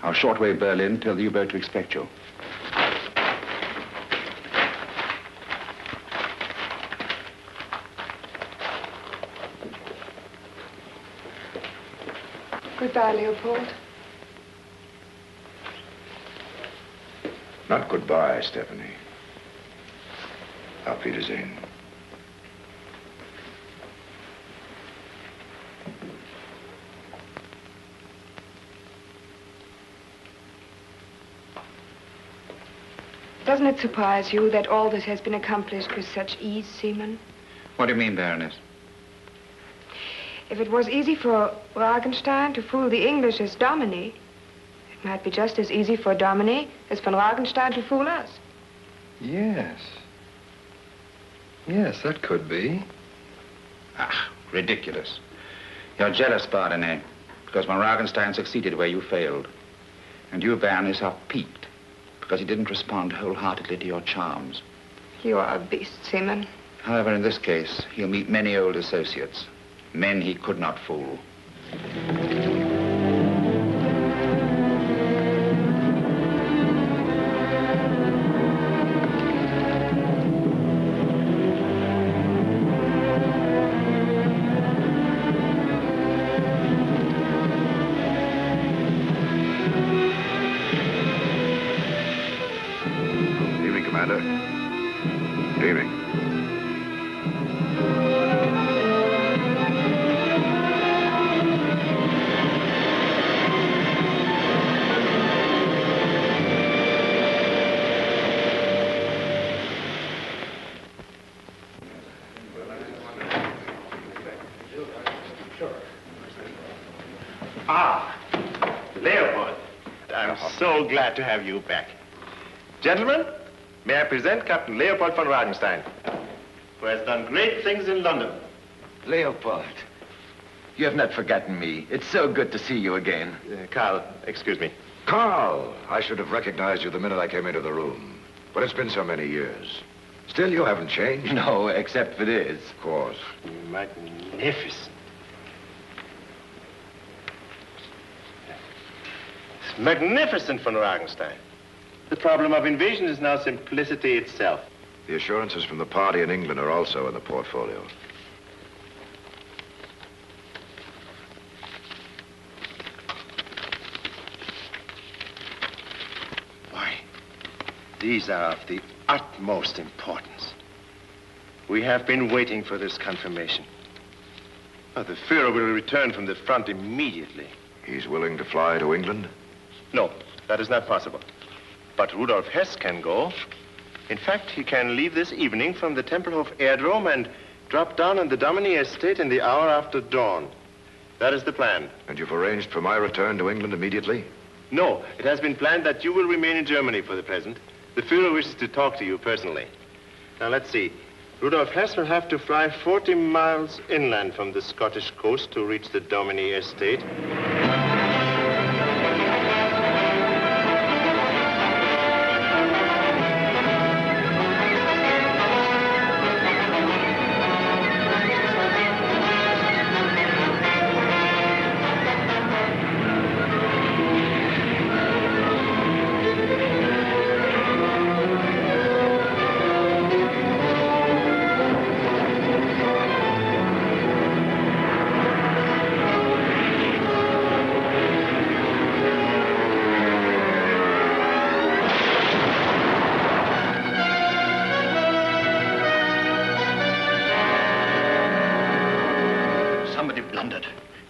I'll shortwave Berlin, tell the U-boat to expect you. Goodbye, Leopold. Not goodbye, Stephanie. Auf Wiedersehen. Doesn't it surprise you that all this has been accomplished with such ease, Seaman? What do you mean, Baroness? If it was easy for Ragenstein to fool the English as Domini, it might be just as easy for Domini as von Ragenstein to fool us. Yes. Yes, that could be. Ah, ridiculous. You're jealous, Baronet, because von Ragenstein succeeded where you failed. And you, Baroness, are piqued because he didn't respond wholeheartedly to your charms. You are a beast, Seaman. However, in this case, he'll meet many old associates, men he could not fool. Glad to have you back. Gentlemen, may I present Captain Leopold von Ragenstein, who has done great things in London. Leopold, you have not forgotten me. It's so good to see you again. Carl, excuse me. Carl, I should have recognized you the minute I came into the room. But it's been so many years. Still, you haven't changed. No, except for this. Of course. Magnificent. Magnificent, von Ragenstein. The problem of invasion is now simplicity itself. The assurances from the party in England are also in the portfolio. Why, these are of the utmost importance. We have been waiting for this confirmation. Oh, the Führer will return from the front immediately. He's willing to fly to England? No, that is not possible. But Rudolf Hess can go. In fact, he can leave this evening from the Tempelhof Airdrome and drop down on the Domini estate in the hour after dawn. That is the plan. And you've arranged for my return to England immediately? No, it has been planned that you will remain in Germany for the present. The Führer wishes to talk to you personally. Now, let's see. Rudolf Hess will have to fly 40 miles inland from the Scottish coast to reach the Domini estate.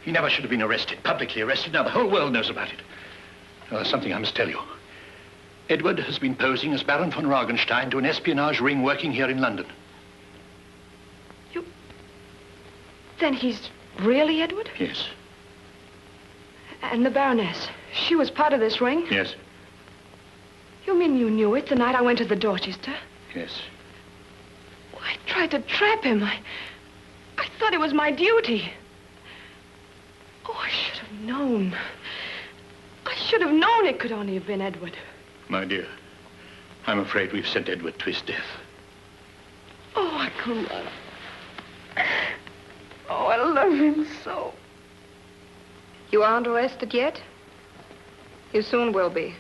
He never should have been arrested, publicly arrested. Now the whole world knows about it. Now, there's something I must tell you. Edward has been posing as Baron von Ragenstein to an espionage ring working here in London. Then he's really Edward? Yes. And the Baroness, she was part of this ring? Yes. You mean you knew it the night I went to the Dorchester? Yes. Well, I tried to trap him. I thought it was my duty. Oh, I should have known. I should have known it could only have been Edward. My dear, I'm afraid we've sent Edward to his death. Oh, I couldn't. Oh, I love him so. You aren't arrested yet? You soon will be.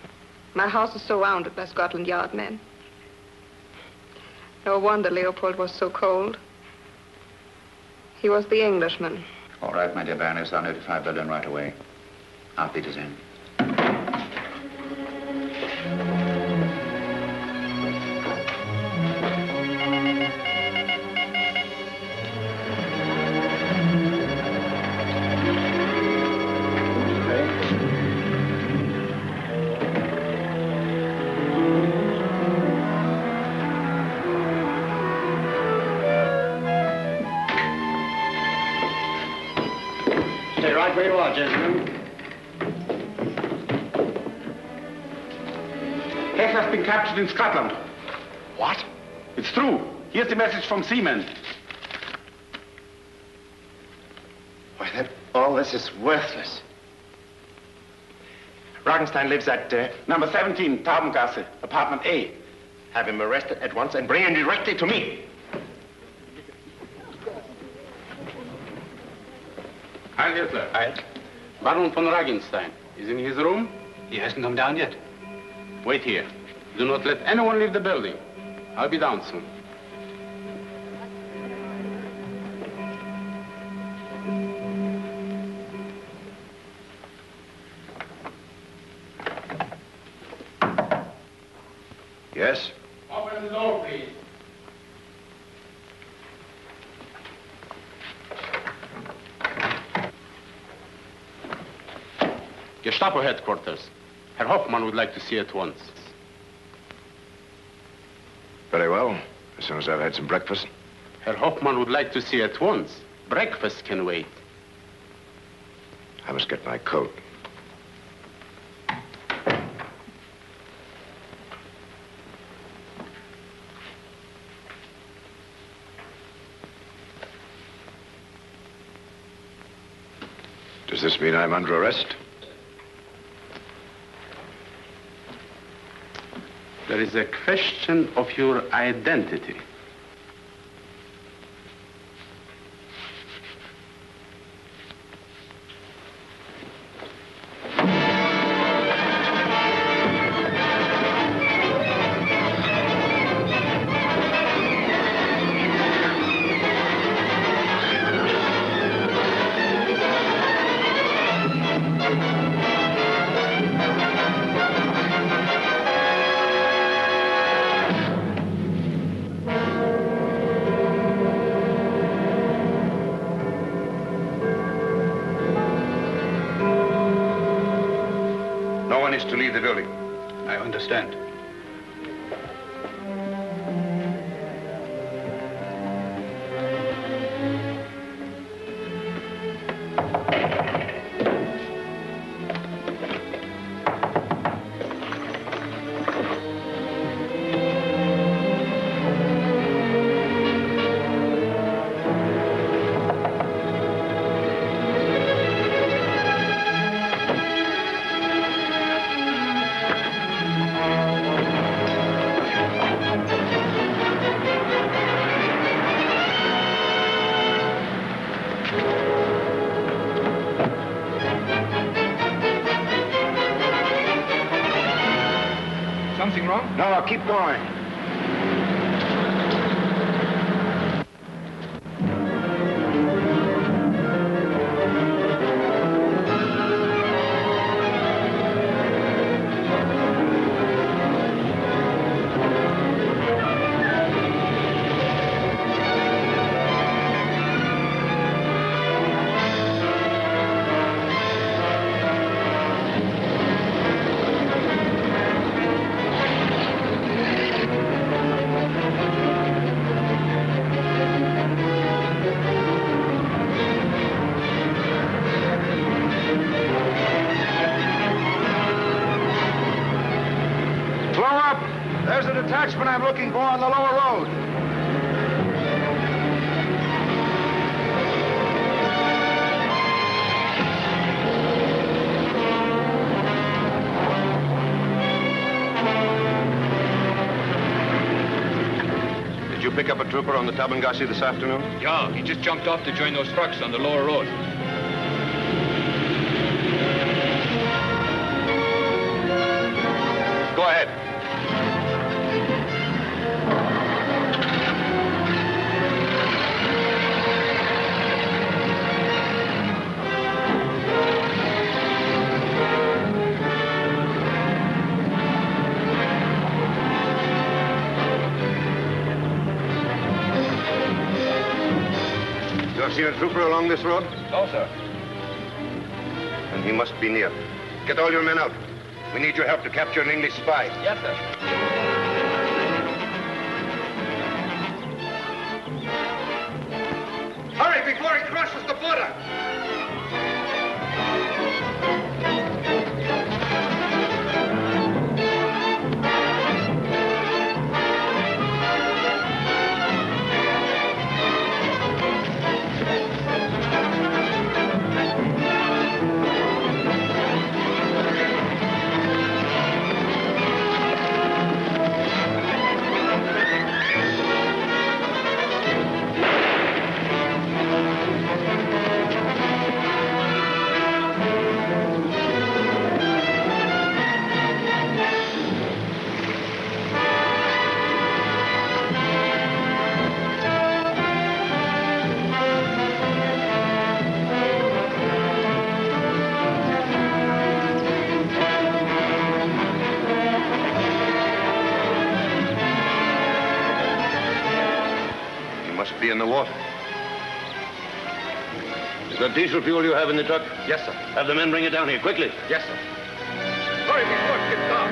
My house is surrounded by Scotland Yard men. No wonder Leopold was so cold. He was the Englishman. All right, my dear Baroness, I'll notify Berlin right away. Auf Wiedersehen. Stay right where you are, gentlemen. Hess has been captured in Scotland. What? It's true. Here's the message from Seaman. Why, then all this is worthless. Ragenstein lives at... Number 17, Taubengasse, apartment A. Have him arrested at once and bring him directly to me. Heil Hitler. Heil. Baron von Ragenstein is in his room? He hasn't come down yet. Wait here. Do not let anyone leave the building. I'll be down soon. Yes? Open the door, please. Gestapo headquarters. Herr Hoffmann would like to see you at once. Very well. As soon as I've had some breakfast. Herr Hoffmann would like to see you at once. Breakfast can wait. I must get my coat. Does this mean I'm under arrest? There is a question of your identity. To leave the building. I understand. Something wrong? No, keep going. There's a detachment I'm looking for on the lower road. Did you pick up a trooper on the Taubengasse this afternoon? Yeah, he just jumped off to join those trucks on the lower road. Go ahead. not seen a trooper along this road? No, sir. And he must be near. Get all your men out. We need your help to capture an English spy. Yes, sir. Hurry before he crosses the border! Be in the water. Is that diesel fuel you have in the truck? Yes, sir. Have the men bring it down here, quickly. Yes, sir. Hurry before it gets dark.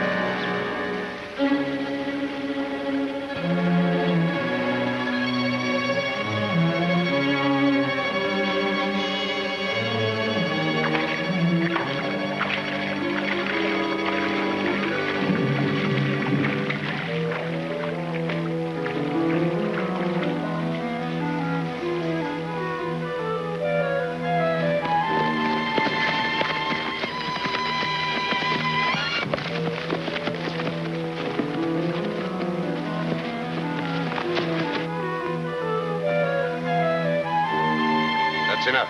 That's enough.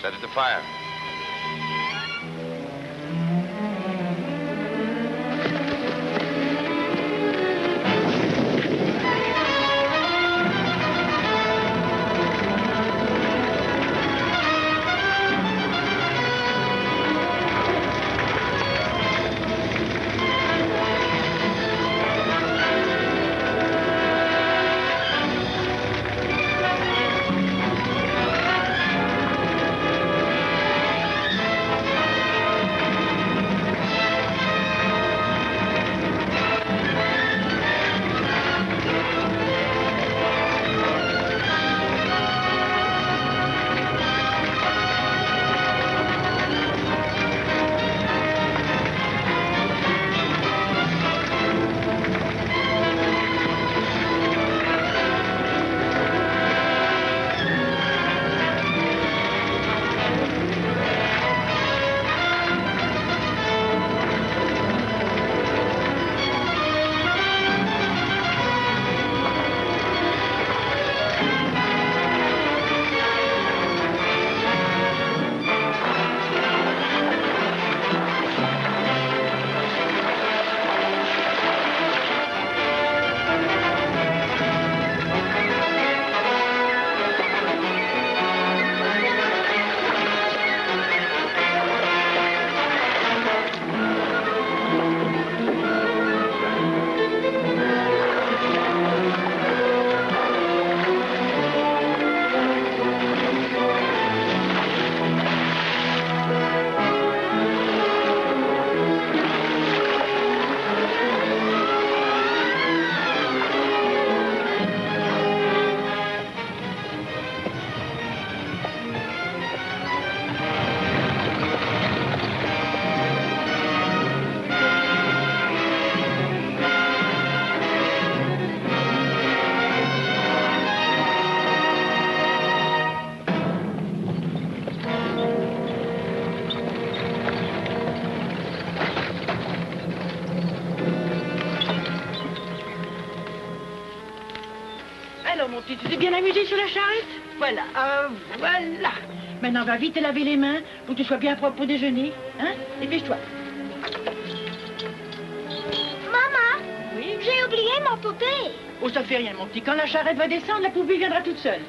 Set it to fire. Alors, mon petit, tu t'es bien amusé sur la charrette? Voilà, voilà. Maintenant, va vite te laver les mains pour que tu sois bien propre pour déjeuner. Hein? Dépêche-toi. Maman! Oui? J'ai oublié mon poupée. Oh, ça fait rien, mon petit. Quand la charrette va descendre, la poupée viendra toute seule.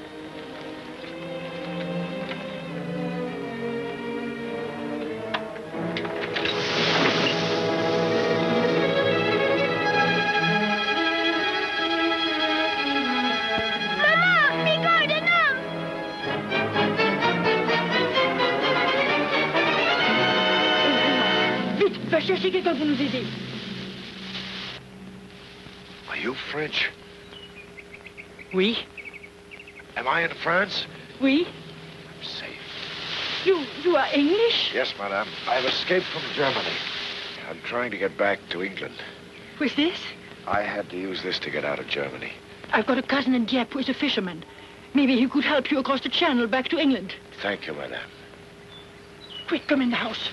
Maman! Miko est un homme! chercher quelqu'un pour nous aider. Are you French? Oui. Am I in France? Oui. I'm safe. You are English? Yes, madame. I've escaped from Germany. I'm trying to get back to England. Who's this? I had to use this to get out of Germany. I've got a cousin in Dieppe who is a fisherman. Maybe he could help you across the channel back to England. Thank you, madame. Quick, come in the house.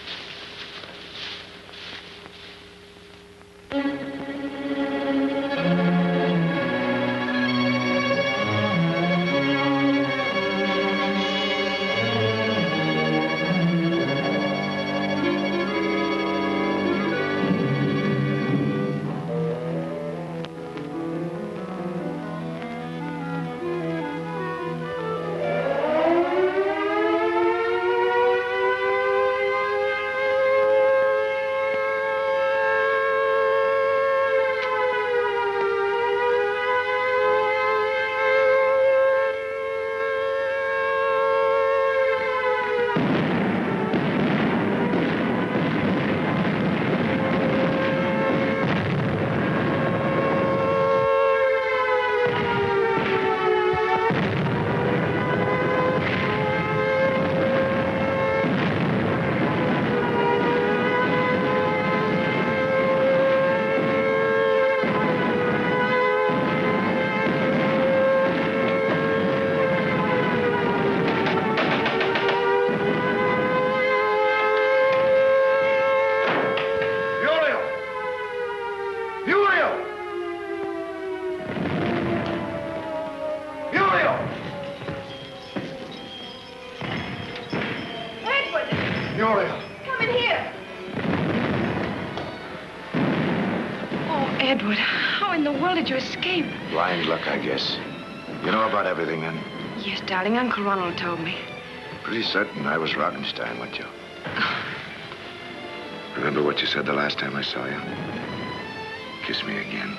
Edward, how in the world did you escape? Blind luck, I guess. You know about everything, then? Yes, darling. Uncle Ronald told me. Pretty certain I was Roggenstein, weren't you? Remember what you said the last time I saw you? Kiss me again.